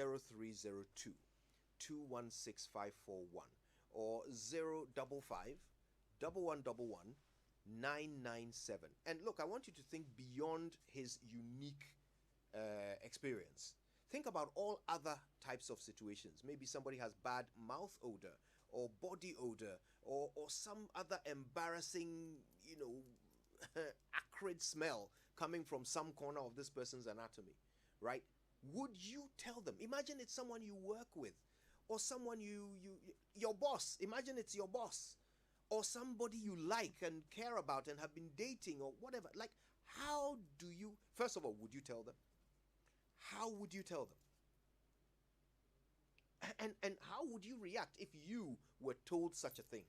0302 216541 or 055 1111 997. And look, I want you to think beyond his unique experience. Think about all other types of situations. Maybe somebody has bad mouth odor or body odor or some other embarrassing, acrid smell coming from some corner of this person's anatomy, right? Would you tell them? Imagine it's someone you work with or someone your boss. Imagine it's your boss or somebody you like and care about and have been dating or whatever. Like, how do you, first of all, would you tell them? How would you tell them? And how would you react if you were told such a thing?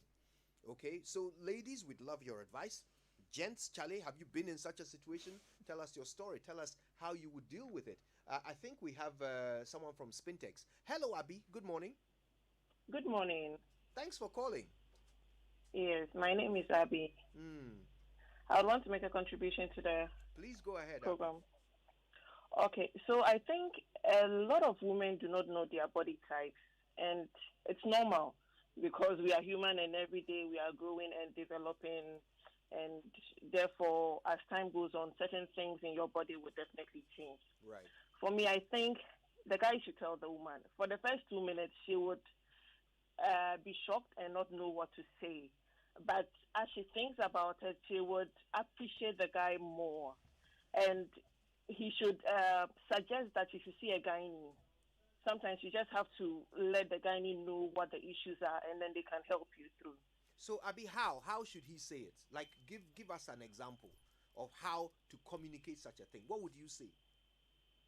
Okay, so ladies, we'd love your advice. Gents, Charlie, have you been in such a situation? Tell us your story. Tell us how you would deal with it. I think we have someone from Spintex. Hello, Abby. Good morning. Good morning. Thanks for calling. Yes, my name is Abby. I would want to make a contribution to the Please go ahead, program. Abby. Okay, so I think a lot of women do not know their body types, and it's normal because we are human and every day we are growing and developing, and therefore, as time goes on, certain things in your body will definitely change. Right. For me, I think the guy should tell the woman. For the first 2 minutes, she would be shocked and not know what to say. But as she thinks about it, she would appreciate the guy more. And he should suggest that if you see a gynae, sometimes you just have to let the gynae know what the issues are, and then they can help you through. So, Abby, how should he say it? Like, give us an example of how to communicate such a thing. What would you say?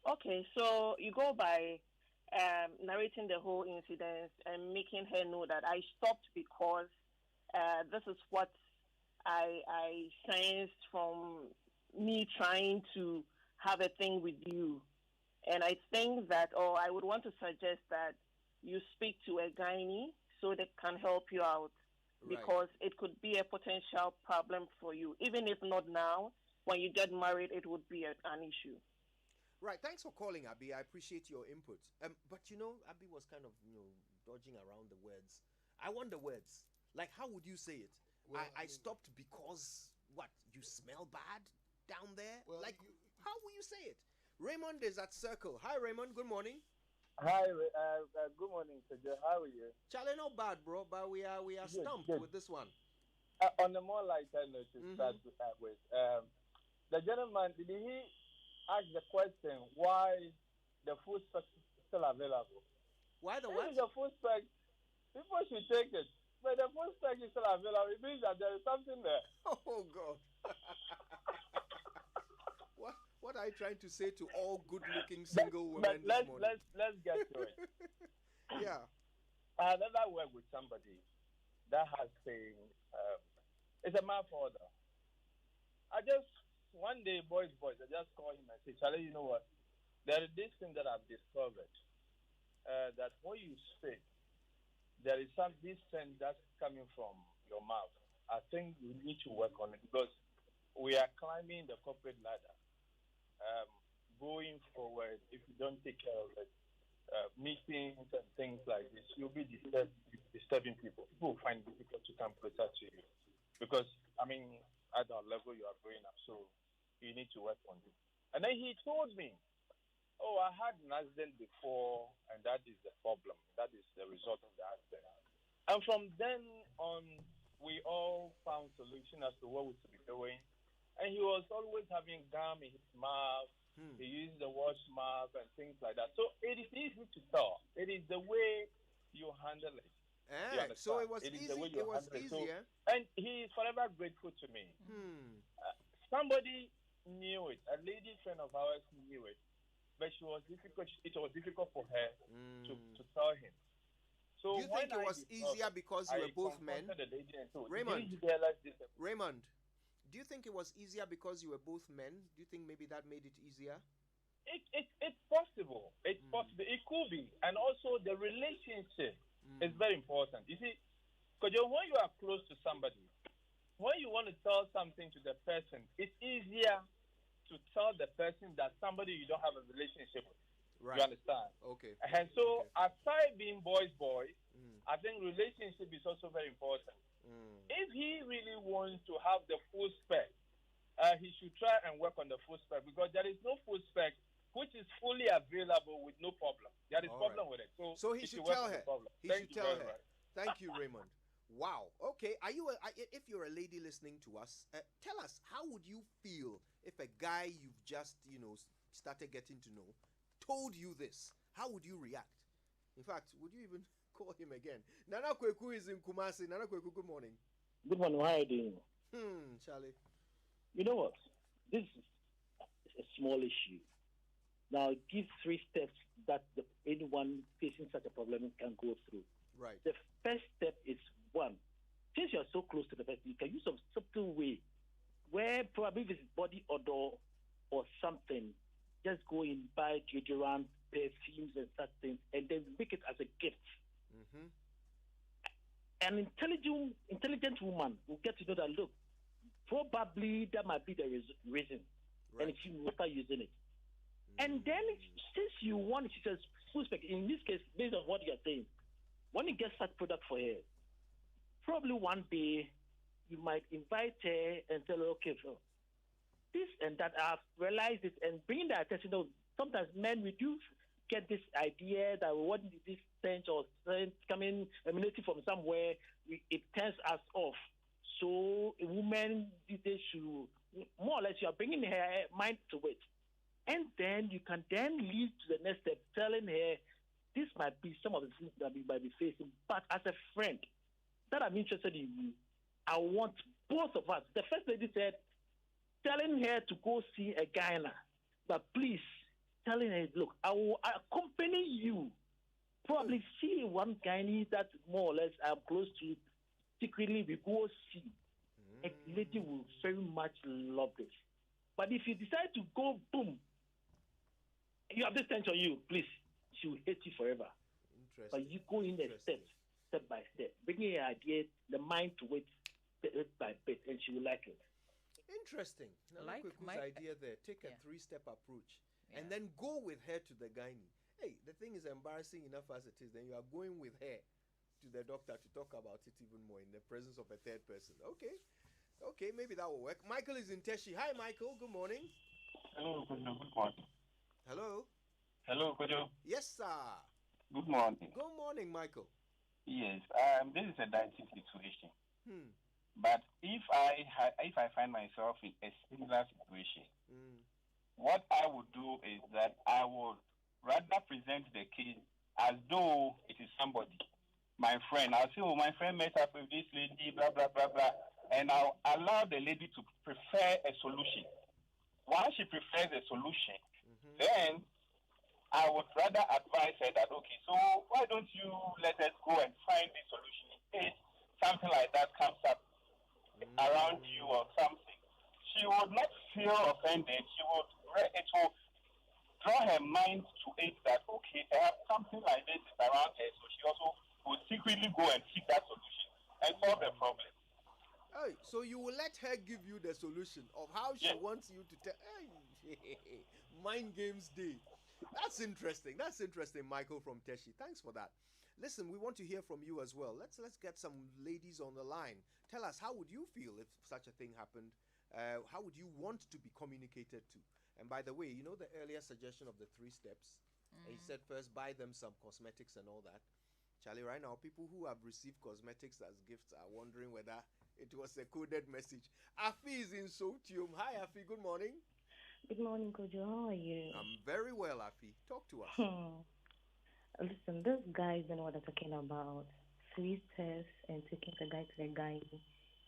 Okay, so you go by narrating the whole incident and making her know that I stopped because this is what I sensed from me trying to have a thing with you. And I think that, or I would want to suggest that you speak to a gynae so they can help you out. Right. Because it could be a potential problem for you. Even if not now, when you get married, it would be an issue. Right. Thanks for calling, Abby. I appreciate your input. But Abby was kind of, dodging around the words. I want the words. Like, how would you say it? Well, I stopped because, what, you smell bad down there? Well, like, how will you say it? Raymond is at Circle. Hi, Raymond. Good morning. Hi, good morning, Sergio. How are you? Charlie, not bad, bro, but we are stumped with this one. On a more lighter note to start with, the gentleman, did he ask the question why the food spec is still available? Why the what? The food spec, people should take it. But the food spec is still available. It means that there is something there. Oh, God. What are you trying to say to all good-looking single women this morning? Let's get to it. Yeah. I never worked with somebody that has saying, it's a mouth order. One day, boys, I just call him and say, Charlie, you know what? There is this thing that I've discovered, that when you speak, there is this scent that's coming from your mouth. I think you need to work on it because we are climbing the corporate ladder. Going forward, if you don't take care of it, meetings and things like this, you'll be disturbing people. People will find it difficult to come closer to you because, at our level, you are growing up, so you need to work on it. And then he told me, I had an accident before, and that is the problem. That is the result of the accident. And from then on, we all found solution as to what we should be doing. And he was always having gum in his mouth. He used the wash mouth and things like that. So it is easy to tell. It is the way you handle it. So it was easy. It was easier. And he is forever grateful to me. Somebody knew it. A lady friend of ours knew it. But it was difficult for her to tell him. So do you think it was easier because you were both men? Raymond, do you think it was easier because you were both men? Do you think maybe that made it easier? It's possible. It's possible. It could be. And also the relationship is very important. You see, because when you are close to somebody, when you want to tell something to the person, it's easier to tell the person that somebody you don't have a relationship with. Right. You understand? Okay. And so, aside being boy, I think relationship is also very important. If he really wants to have the full spec, he should try and work on the full spec, because there is no full spec which is fully available with no problem. There is problem with it. So he should tell her. He should tell her. Thank you, Raymond. Wow. Okay. If you're a lady listening to us, tell us, how would you feel if a guy you've just started getting to know told you this? How would you react? In fact, would you even call him again? Nana Kweku is in Kumasi. Nana Kweku, good morning. Good morning. How are you doing? Charlie. You know what? This is a small issue. Now, give 3 steps that anyone facing such a problem can go through. Right. The first step is, 1, since you're so close to the person, you can use some subtle way where probably if it's body odor or something, just go and buy deodorant, perfumes and such things, and then make it as a gift. An intelligent woman will get to know that, look, probably that might be the reason. Right. And she will start using it. And then, since you want, she says, full spec, in this case, based on what you're saying, when you get such product for her, probably one day you might invite her and tell her, okay, so this and that, I've realized it, and bringing the attention. Sometimes men, we do get this idea that what is this stench or scent coming, emanating from somewhere, it turns us off. So a woman, they should, more or less, you are bringing her mind to it. And then you can then lead to the next step, telling her, this might be some of the things that we might be facing, but as a friend, that I'm interested in you, I want both of us. The first lady said, telling her to go see a gyna, but please, telling her, look, I will accompany you. Probably see one gynae that more or less I'm close to. Secretly, we go see. A lady will very much love this. But if you decide to go, boom, you have this tension on you, please, she will hate you forever. But you go in a step by step, bringing your idea, the mind to it, bit by bit, and she will like it. Interesting. Like my idea there. Take a 3-step approach and then go with her to the gynae. Hey, the thing is embarrassing enough as it is. Then you are going with her to the doctor to talk about it even more in the presence of a third person. Okay, maybe that will work. Michael is in Teshi. Hi, Michael. Good morning. Hello, Kojo. Good morning. Hello, Kojo. Yes, sir. Good morning. Good morning, Michael. Yes, this is a dicey situation. But if I find myself in a similar situation, what I would do is that I would rather present the case as though it is somebody, my friend. I'll say, oh, my friend met up with this lady, blah, blah, blah, blah. And I'll allow the lady to prefer a solution. Once she prefers a solution, then I would rather advise her that, okay, so why don't you let us go and find the solution in case something like that comes up around you or something. She would not feel offended. It will draw her mind to it that, okay, something like this is around her, so she also will secretly go and seek that solution and solve the problem. Hey, so you will let her give you the solution of how she wants you to tell. Hey, mind games day. That's interesting, Michael from Teshi. Thanks for that. Listen, we want to hear from you as well. Let's get some ladies on the line. Tell us, how would you feel if such a thing happened? How would you want to be communicated to? And by the way, you know the earlier suggestion of the 3 steps? He said first buy them some cosmetics and all that. Charlie, right now, people who have received cosmetics as gifts are wondering whether it was a coded message. Afi is in Sotium. Hi, Afi. Good morning. Good morning, Kojo. How are you? I'm very well, Afi. Talk to us. Listen, this guy is what I'm talking about. 3 steps and taking the guy to the guy.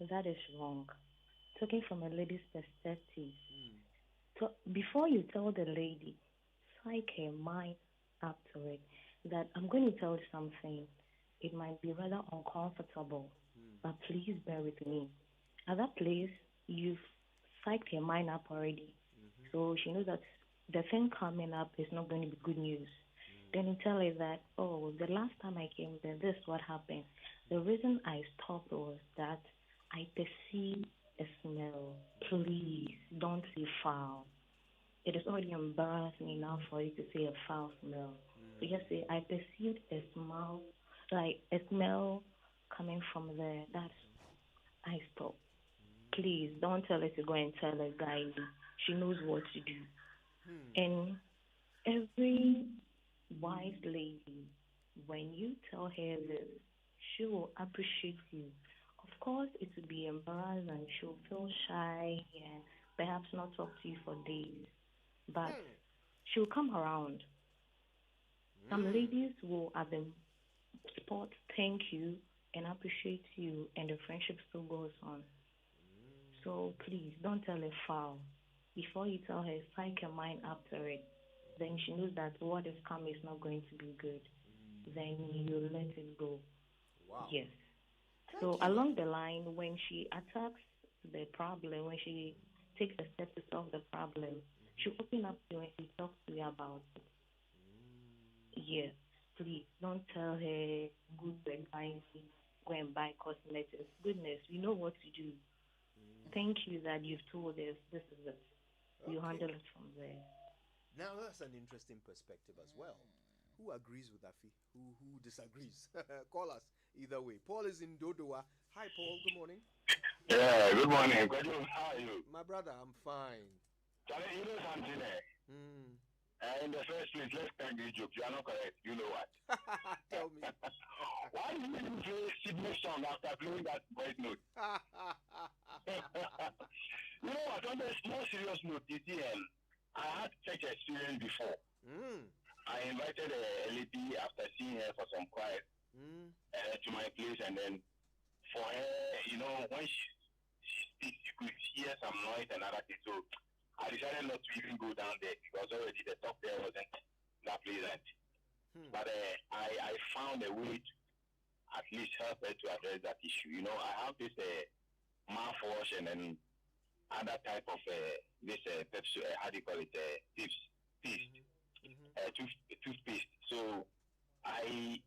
That is wrong. Talking from a lady's perspective. So before you tell the lady, psych her mind up to it. That I'm going to tell you something. It might be rather uncomfortable, but please bear with me. At that place, you've psyched her mind up already. So she knows that the thing coming up is not going to be good news. Then you tell her that, oh, the last time I came there, this is what happened. The reason I stopped was that I perceived a smell. Please don't say foul. It is already embarrassing enough for you to say a foul smell. So just say, I perceived a smell, like a smell coming from there. That's I stop. Please don't tell her to go and tell a guy. She knows what to do. And every wise lady, when you tell her this, she will appreciate you. Of course, it will be embarrassing. She'll feel shy and perhaps not talk to you for days. But she'll come around. Some ladies will at the spot thank you and appreciate you, and the friendship still goes on. So please don't tell her foul. Before you tell her, psych your mind after it. Then she knows that what is coming is not going to be good. Then you let it go. Wow. Yes. So along the line, when she attacks the problem, when she takes a step to solve the problem, she'll open up to you and she talks to you about it. Yes. Please don't tell her go to a guy, go and buy cosmetics. Goodness, we know what to do. Thank you that you've told us this is it. You handle it from there. Now that's an interesting perspective as well. Who agrees with Afi? Who disagrees? Call us either way. Paul is in Dodowa. Hi, Paul. Good morning. Yeah, good morning. How are you? My brother, I'm fine. Charlie, you know something in the first place, let's crack this joke. You are not correct. You know what? Tell me. Why did you even play Sydney song after playing that voice note? You know what? On a more serious note, I had such experience before. I invited a lady after seeing her for some quiet to my place, and then for her, you know, when she speaks, you could hear some noise and other things. So I decided not to even go down there because already the talk there wasn't that pleasant. But I found a way to at least help her to address that issue. You know, I have this mouthwash and then other type of how do you call it, toothpaste. So I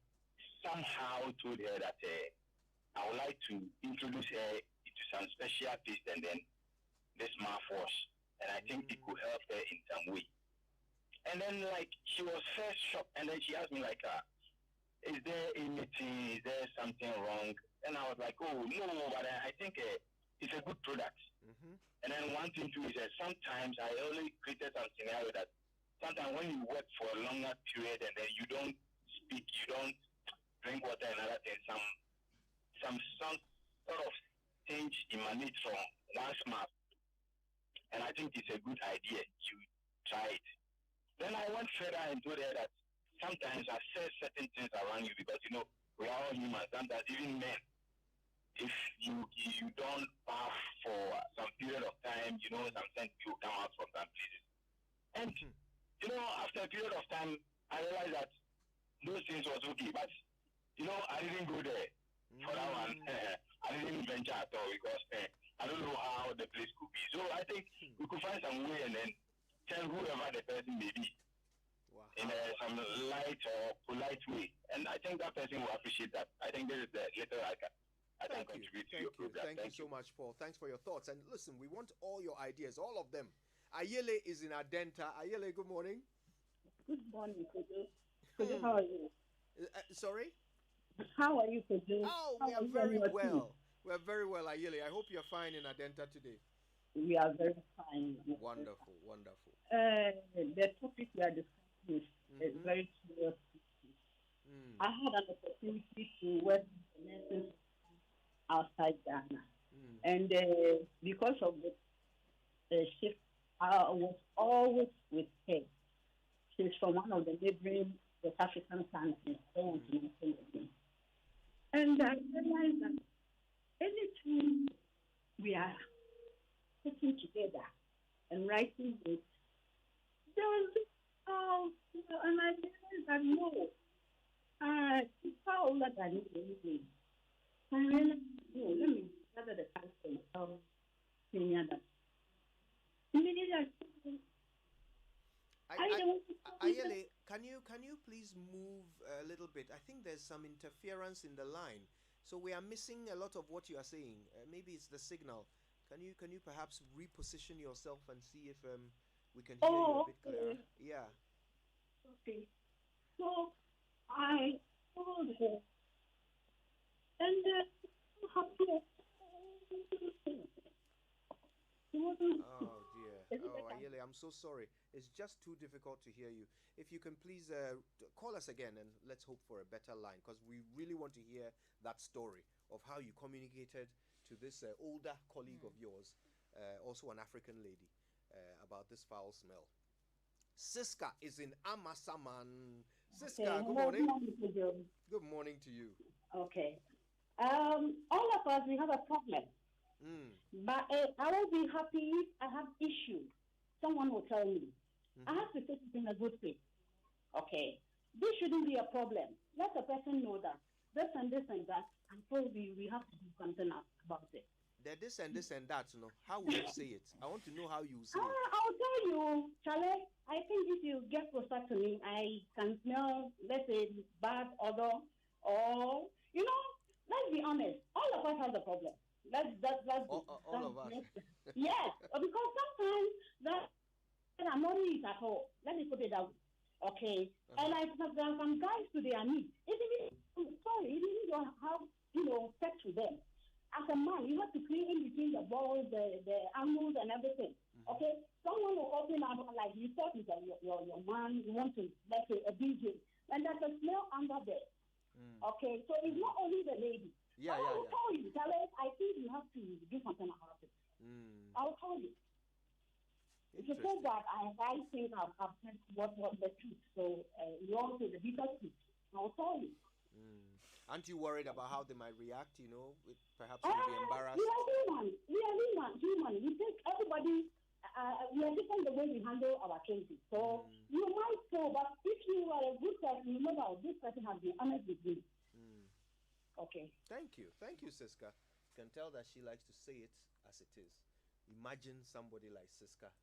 somehow told her that I would like to introduce her to some special paste and then this mouthwash, and I think it could help her in some way. And then, like, she was first shocked, and then she asked me, like, is there anything, is there something wrong? And I was like, oh, no, but I think it's a good product. And then one thing, too, is that sometimes I only created some scenario that sometimes when you work for a longer period and then you don't speak, you don't drink water and other things, some sort of change emanates from one's mouth. And I think it's a good idea to try it. Then I went further and told her that sometimes I say certain things around you because, you know, we are all humans. Sometimes even men, if you don't bath for some period of time, you know, sometimes you come out from some places. And, you know, after a period of time, I realized that those things was okay. But, you know, I didn't go there for that one. I didn't venture at all because I don't know how the place could be. So I think we could find some way and then tell whoever the person may be in some light or polite way. And I think that person will appreciate that. I think this is the little I can contribute to your program. Thank you so much, Paul. Thanks for your thoughts. And listen, we want all your ideas, all of them. Ayele is in Adenta. Ayele, good morning. Good morning, Kojo. Kojo, how are you? Sorry? How are you, Kojo? Oh, we are very well. We are very well, Ayele. I hope you're fine in Adenta today. We are very fine. Wonderful, wonderful. The topic we are discussing is very serious. I had an opportunity to work with nurses outside Ghana. And because of the shift, I was always with her. She's from one of the neighboring West African countries. I don't want to mention the name. And I realized that anything we are putting together and writing it, there was this and I realized that no, it's far older than it anyway. I realized, no, let me gather the council and tell Kenya that immediately Ayele, can you please move a little bit? I think there's some interference in the line, so we are missing a lot of what you are saying. Maybe it's the signal. Can you perhaps reposition yourself and see if we can hear you a bit clearer? Yeah. Okay. So I told her, and Oh dear. Oh, Ayele, I'm so sorry. It's just too difficult to hear you. If you can please call us again and let's hope for a better line, because we really want to hear that story of how you communicated to this older colleague of yours, also an African lady, about this foul smell. Siska is in Amasaman. Siska, good morning. Good morning to you. Okay. All of us, we have a problem. But I will be happy if I have issues. Someone will tell me. I have to take it in a good way. Okay. This shouldn't be a problem. Let the person know that this and this and that, and probably we have to do something about it. This and this and that, you know. How will you say it? I want to know how you say it. I'll tell you, Charlie. I think if you get closer to me, I can smell, let's say, bad odor, or, you know, let's be honest. All of us have the problem. All of us. Yes, because sometimes that I'm not it at all. Let me put it out. Okay. And I have some guys to their knees. Even you don't have, sex with them. As a man, you have to clean in between the balls, the angles, and everything. Okay? Someone will open up, like you thought is your man, you want to, let's say, a DJ, and there's a smell under there. Okay? So it's not only the lady. I will tell you, I think you have to do something about it. I'll tell you. It's so that I think I've said what the truth. So you also the bitter truth. I'll tell you. Aren't you worried about how they might react? Perhaps you'll be embarrassed. We are human. We think everybody. We are different the way we handle our cases. So you might know, but if you are a good person, you know that this person has been honest with you. Okay. Thank you, Siska. You can tell that she likes to say it as it is. Imagine somebody like Siska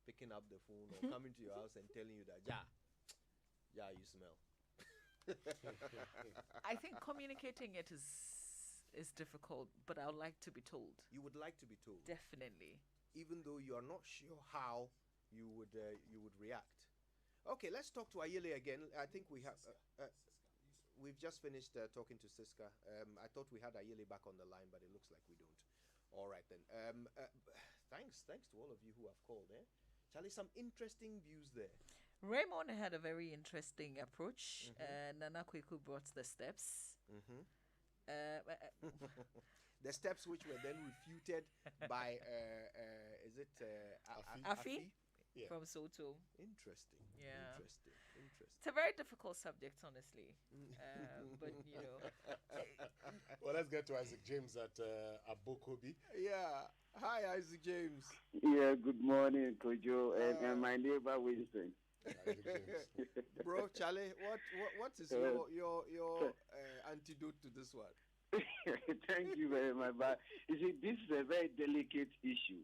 picking up the phone or coming to your house and telling you that, yeah, you smell. I think communicating it is difficult, but I would like to be told. You would like to be told? Definitely. Even though you are not sure how you would react. Okay, let's talk to Ayele again. I think we have... we've just finished talking to Siska. I thought we had Ayele back on the line, but it looks like we don't. All right, then. Thanks to all of you who have called. Charlie, some interesting views there. Raymond had a very interesting approach. Nana Kweku brought the steps. The steps which were then refuted by, is it Afi? Yeah. From Soto. Interesting. Yeah. Interesting. It's a very difficult subject, honestly. But, Well, let's get to Isaac James at Abokobi. Yeah. Hi, Isaac James. Yeah, good morning, Kojo, and my neighbor Winston. Bro, Charlie, what is your antidote to this one? Thank you very much. But you see, this is a very delicate issue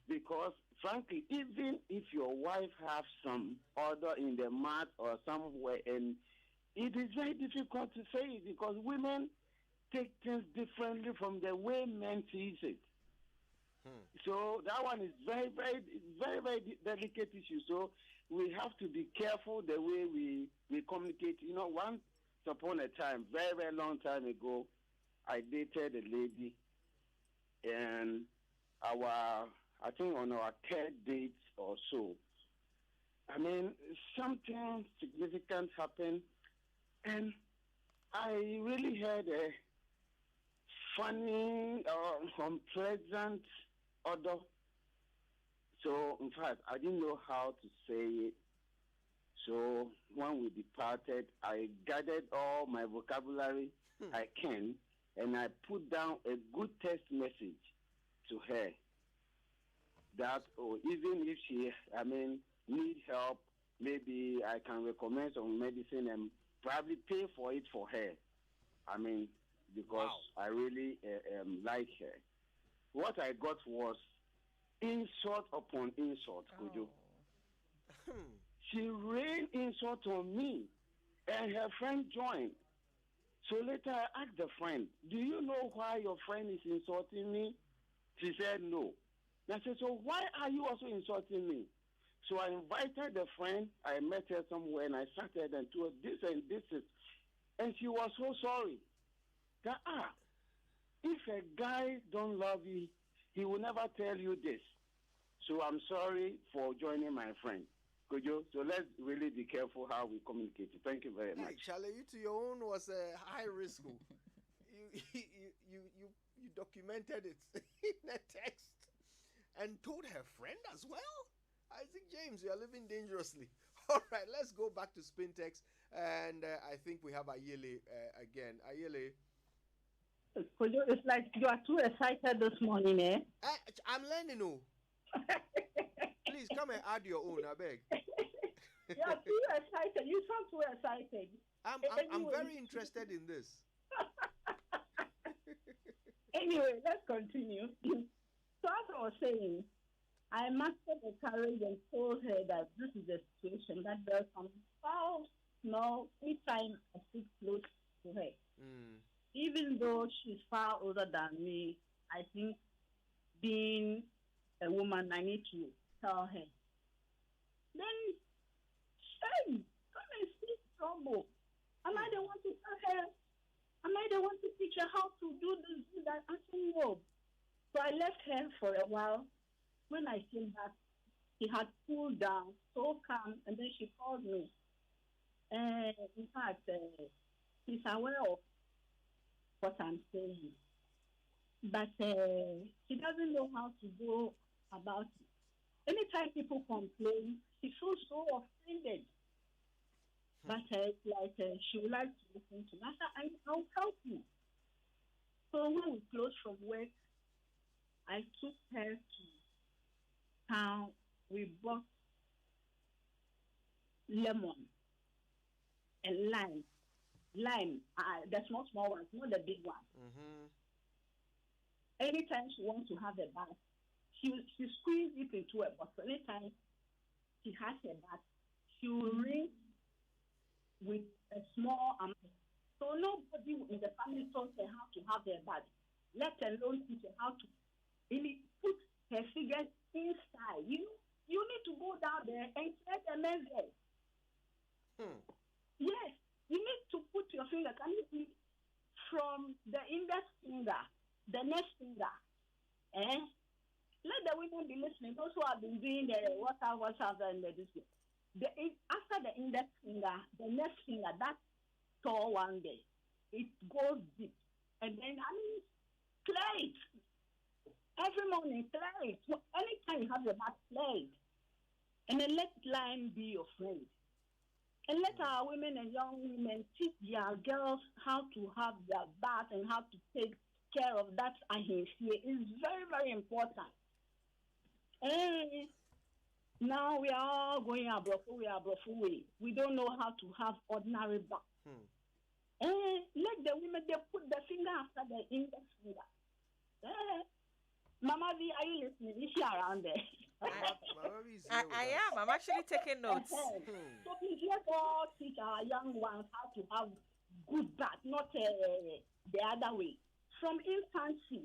because, frankly, even if your wife has some odor in the mouth or somewhere, and it is very difficult to say it because women take things differently from the way men see it. So that one is very, very, very, very delicate issue. So we have to be careful the way we communicate. Once upon a time, very, very long time ago, I dated a lady, and I think on our third date or so, something significant happened, and I really had a funny or unpleasant odor. So, in fact, I didn't know how to say it. So, when we departed, I gathered all my vocabulary I can, and I put down a good text message to her that, even if she, need help, maybe I can recommend some medicine and probably pay for it for her. Because I really like her. What I got was insult upon insult, Kujo. She rained insult on me, and her friend joined. So later I asked the friend, do you know why your friend is insulting me? She said no. And I said, so why are you also insulting me? So I invited a friend. I met her somewhere, and I started and told her this and this is, and she was so sorry. That if a guy don't love you, he will never tell you this. So I'm sorry for joining my friend. Could you? So let's really be careful how we communicate. Thank you very much. Charlie, you to your own was a high risk. You documented it in a text and told her friend as well. Isaac James, you are living dangerously. All right, let's go back to spin text, and I think we have Ayele again. Ayele. It's like you are too excited this morning, eh? I'm learning, oh. Please come and add your own, I beg. You are too excited. You sound too excited. I'm very interested in this. Anyway, let's continue. So as I was saying, I mastered the courage and told her that this is the situation, that there's some foul smell anytime I sit close to her. Even though she's far older than me, I think being a woman, I need to tell her. Then, shame, come and see trouble. Am I the one to tell her? Am I the one to teach her how to do this, do that? I said, no. So I left her for a while. When I came back, she had cooled down, so calm, and then she called me. In fact, she's aware of what I'm saying. But she doesn't know how to go about it. Anytime people complain, she feels so offended. But she would like to listen to me. I said, I'll help you. So when we closed from work, I took her to town. We bought lemon and lime. The small ones, not the big ones. Anytime she wants to have a bath, she squeezes it into a bottle. Anytime she has a bath, she will rinse with a small amount. So nobody in the family taught her how to have a bath, let alone teach her how to really put her fingers inside. You need to go down there and get a measure. Yes, you need to put your finger, from the index finger, the next finger. Let the women be listening. Those who have been doing the WhatsApp and this. After the index finger, the next finger, that tall one day, it goes deep. And then, clear it. Every morning, clear it. Anytime you have your bath, clear it. And then let lime be your friend. And let our women and young women teach their girls how to have their bath and how to take care of that agency. It's very, very important. And now we are all going abroad. We don't know how to have ordinary bath. And let the women, they put the finger after the index finger. Mama V, are you listening? Is she around there? I am. I'm actually taking notes. So please let all teach our young ones how to have good bath, not the other way. From infancy.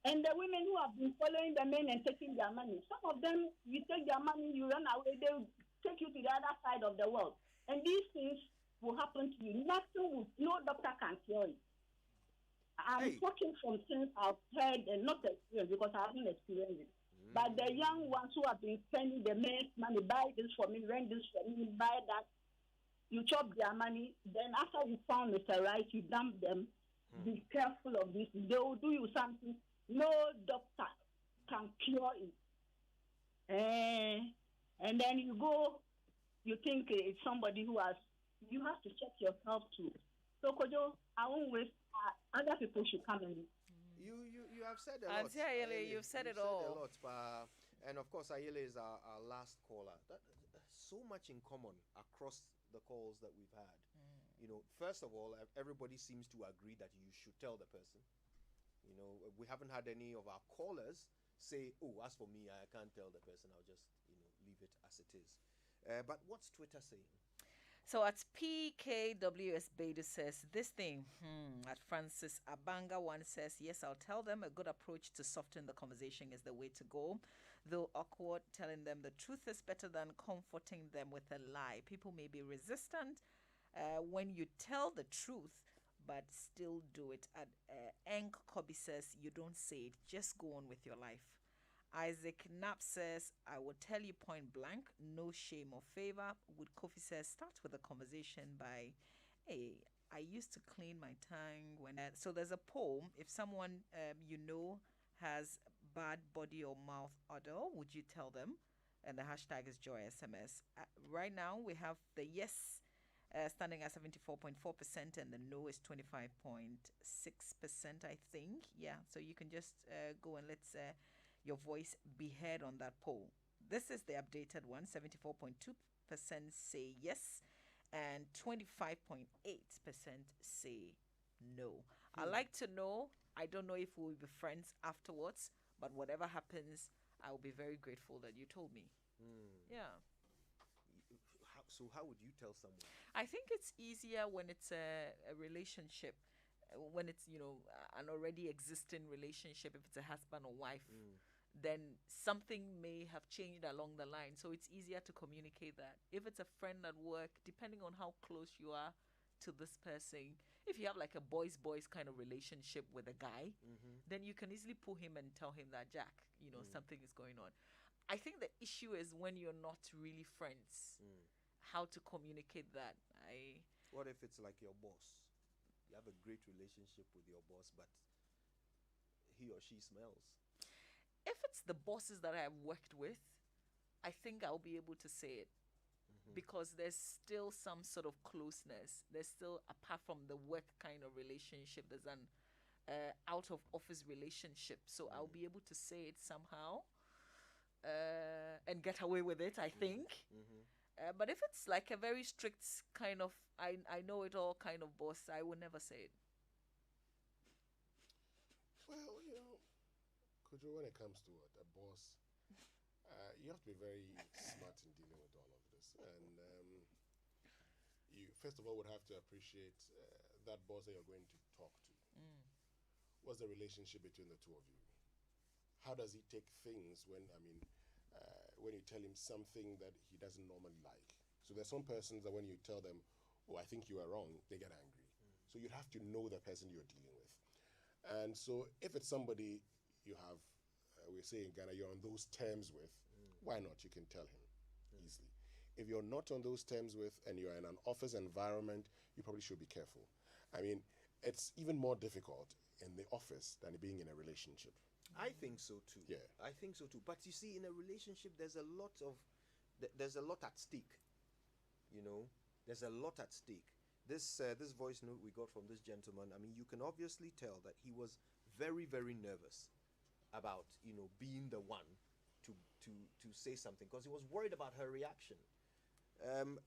And the women who have been following the men and taking their money, some of them, you take their money, you run away, they will take you to the other side of the world. And these things will happen to you. No doctor can cure it. I'm talking from things I've heard and not experienced because I haven't experienced it. But the young ones who have been spending the men's money, buy this for me, rent this for me, buy that, you chop their money. Then after you found Mr. Right, you dump them. Be careful of this. They will do you something. No doctor can cure it. And then you go, you think it's somebody who has, you have to check yourself too. So, Kojo, I won't waste, other people should come in. You have said a lot. Auntie Ayele, you've said it all. A lot, and of course, Ayele is our last caller. So much in common across the calls that we've had. First of all, everybody seems to agree that you should tell the person. We haven't had any of our callers say, oh, as for me, I can't tell the person. I'll just, leave it as it is. But what's Twitter saying? So at PKWS Beta says this thing. At Francis Abanga one says, yes, I'll tell them a good approach to soften the conversation is the way to go. Though awkward, telling them the truth is better than comforting them with a lie. People may be resistant when you tell the truth, but still do it. Enk Kobe says, you don't say it, just go on with your life. Isaac Knapp says, I will tell you point blank, no shame or favor. Wood Kofi says, start with a conversation by, hey, I used to clean my tongue when. So there's a poem. If someone you know has bad body or mouth odor, would you tell them? And the hashtag is JoySMS. Right now, we have the yes standing at 74.4% and the no is 25.6%, I think. Yeah, so you can just go and let's your voice be heard on that poll. This is the updated one. 74.2% say yes and 25.8% say no. I'd like to know. I don't know if we'll be friends afterwards, but whatever happens, I will be very grateful that you told me. Yeah. So how would you tell someone? I think it's easier when it's a relationship, when it's, an already existing relationship, if it's a husband or wife. Then something may have changed along the line. So it's easier to communicate that. If it's a friend at work, depending on how close you are to this person, if you have like a boys kind of relationship with a guy, then you can easily pull him and tell him that, Jack, something is going on. I think the issue is when you're not really friends, how to communicate that. What if it's like your boss? You have a great relationship with your boss, but he or she smells. If it's the bosses that I've worked with, I think I'll be able to say it. Because there's still some sort of closeness. There's still, apart from the work kind of relationship, there's an out of office relationship. So I'll be able to say it somehow and get away with it, I think. But if it's like a very strict kind of, I know it all kind of boss, I will never say it. Well, Kujo, when it comes to a boss, you have to be very smart in dealing with all of this. And you, first of all, would have to appreciate that boss that you're going to talk to. What's the relationship between the two of you? How does he take things when you tell him something that he doesn't normally like? So there's some persons that when you tell them, oh, I think you are wrong, they get angry. So you have to know the person you're dealing with. And so if it's somebody you have, we say in Ghana, you're on those terms with, why not? You can tell him easily. If you're not on those terms with and you're in an office environment, you probably should be careful. I mean, it's even more difficult in the office than being in a relationship. I think so too. Yeah, I think so too. But you see, in a relationship, there's a lot at stake. There's a lot at stake. This voice note we got from this gentleman, I mean, you can obviously tell that he was very, very nervous about being the one to say something, because he was worried about her reaction.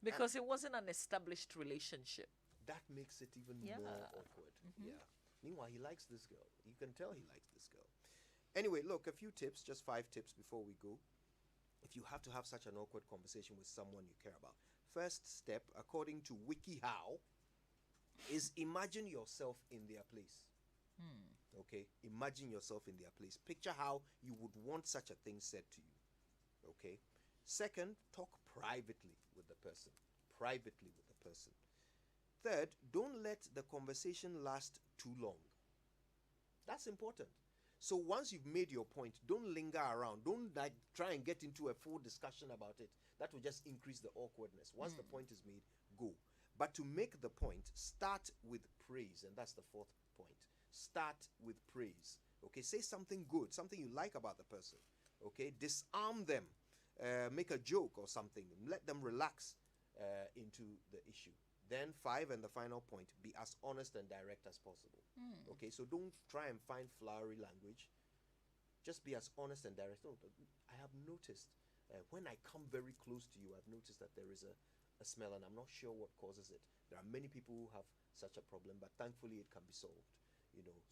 Because it wasn't an established relationship. That makes it even more awkward. Yeah. Meanwhile, he likes this girl. You can tell he likes this girl. Anyway, look, a few tips, just 5 tips before we go. If you have to have such an awkward conversation with someone you care about, first step, according to WikiHow, is imagine yourself in their place. Okay, imagine yourself in their place. Picture how you would want such a thing said to you. Okay. Second, talk privately with the person. Privately with the person. Third, don't let the conversation last too long. That's important. So once you've made your point, don't linger around. Don't try and get into a full discussion about it. That will just increase the awkwardness. Once the point is made, go. But to make the point, start with praise. And that's the 4th point. Start with praise. Okay, say something good, something you like about the person. Okay, disarm them. Make a joke or something. Let them relax into the issue. Then 5, and the final point, be as honest and direct as possible. Okay, so don't try and find flowery language. Just be as honest and direct. Oh, I have noticed when I come very close to you, I've noticed that there is a smell, and I'm not sure what causes it. There are many people who have such a problem, but thankfully it can be solved.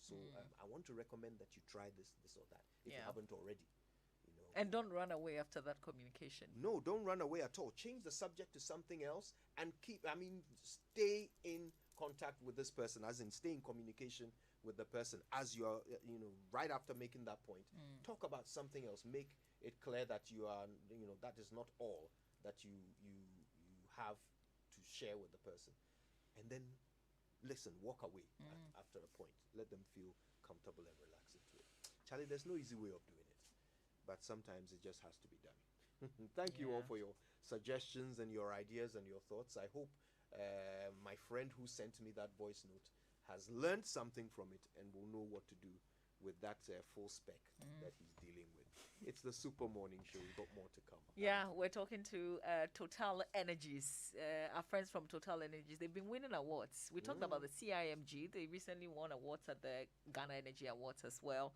So I want to recommend that you try this or that if you haven't already. And don't run away after that communication. No, don't run away at all. Change the subject to something else and stay in contact. contact with this person, as in stay in communication with the person as you are, right after making that point, talk about something else. Make it clear that you are, that is not all that you have to share with the person. And then listen, walk away after a point. Let them feel comfortable and relax into it. Charlie, there's no easy way of doing it, but sometimes it just has to be done. Thank you all for your suggestions and your ideas and your thoughts. I hope my friend who sent me that voice note has learned something from it and will know what to do with that full spec that he's dealing with. It's the Super Morning Show. We've got more to come. Yeah, we're talking to Total Energies, our friends from Total Energies. They've been winning awards. We talked about the CIMG. They recently won awards at the Ghana Energy Awards as well.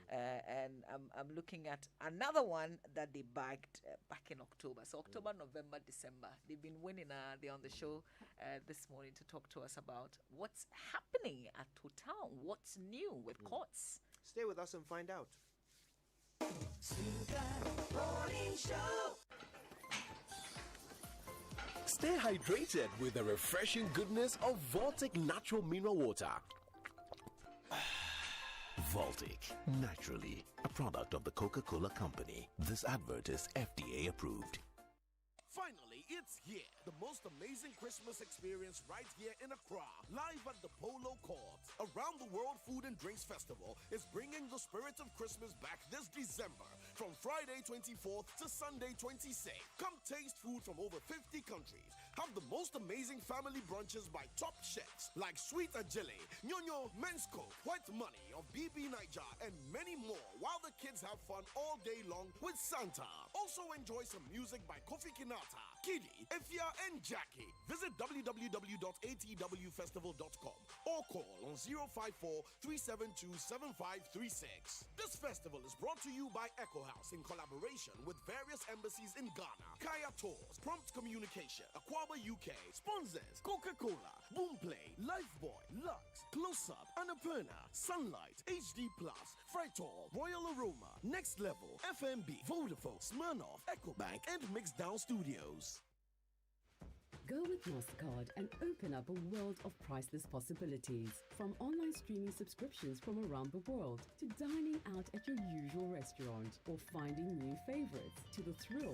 And I'm looking at another one that they bagged back in October. So October, November, December. They've been winning. They're on the show this morning to talk to us about what's happening at Total. What's new with courts? Stay with us and find out. Stay hydrated with the refreshing goodness of Voltic Natural Mineral Water. Voltic, naturally, a product of the Coca-Cola Company. This advert is FDA approved. Finally, it's here. The most amazing Christmas experience right here in Accra, live at the Polo Court. Around the World Food and Drinks Festival is bringing the spirit of Christmas back this December from Friday 24th to Sunday 26th. Come taste food from over 50 countries. Have the most amazing family brunches by top chefs like Sweet Ajele, Nyonyo, Men's Coke, White Money of BB Niger, and many more while the kids have fun all day long with Santa. Also enjoy some music by Kofi Kinata, Kiddy, Efia, and Jackie. Visit www.atwfestival.com or call on 054-372-7536. This festival is brought to you by Echo House in collaboration with various embassies in Ghana, Kaya Tours, Prompt Communication, Aquaba UK, sponsors Coca-Cola, Boomplay, Lifebuoy, Lux, Close Up, Annapurna, Sunlight, HD Plus, Freightor, Royal Aroma, Next Level, FMB, Vodafone, Smirnoff, EcoBank, and Mixdown Studios. Go with MasterCard and open up a world of priceless possibilities. From online streaming subscriptions from around the world, to dining out at your usual restaurant, or finding new favorites, to the thrill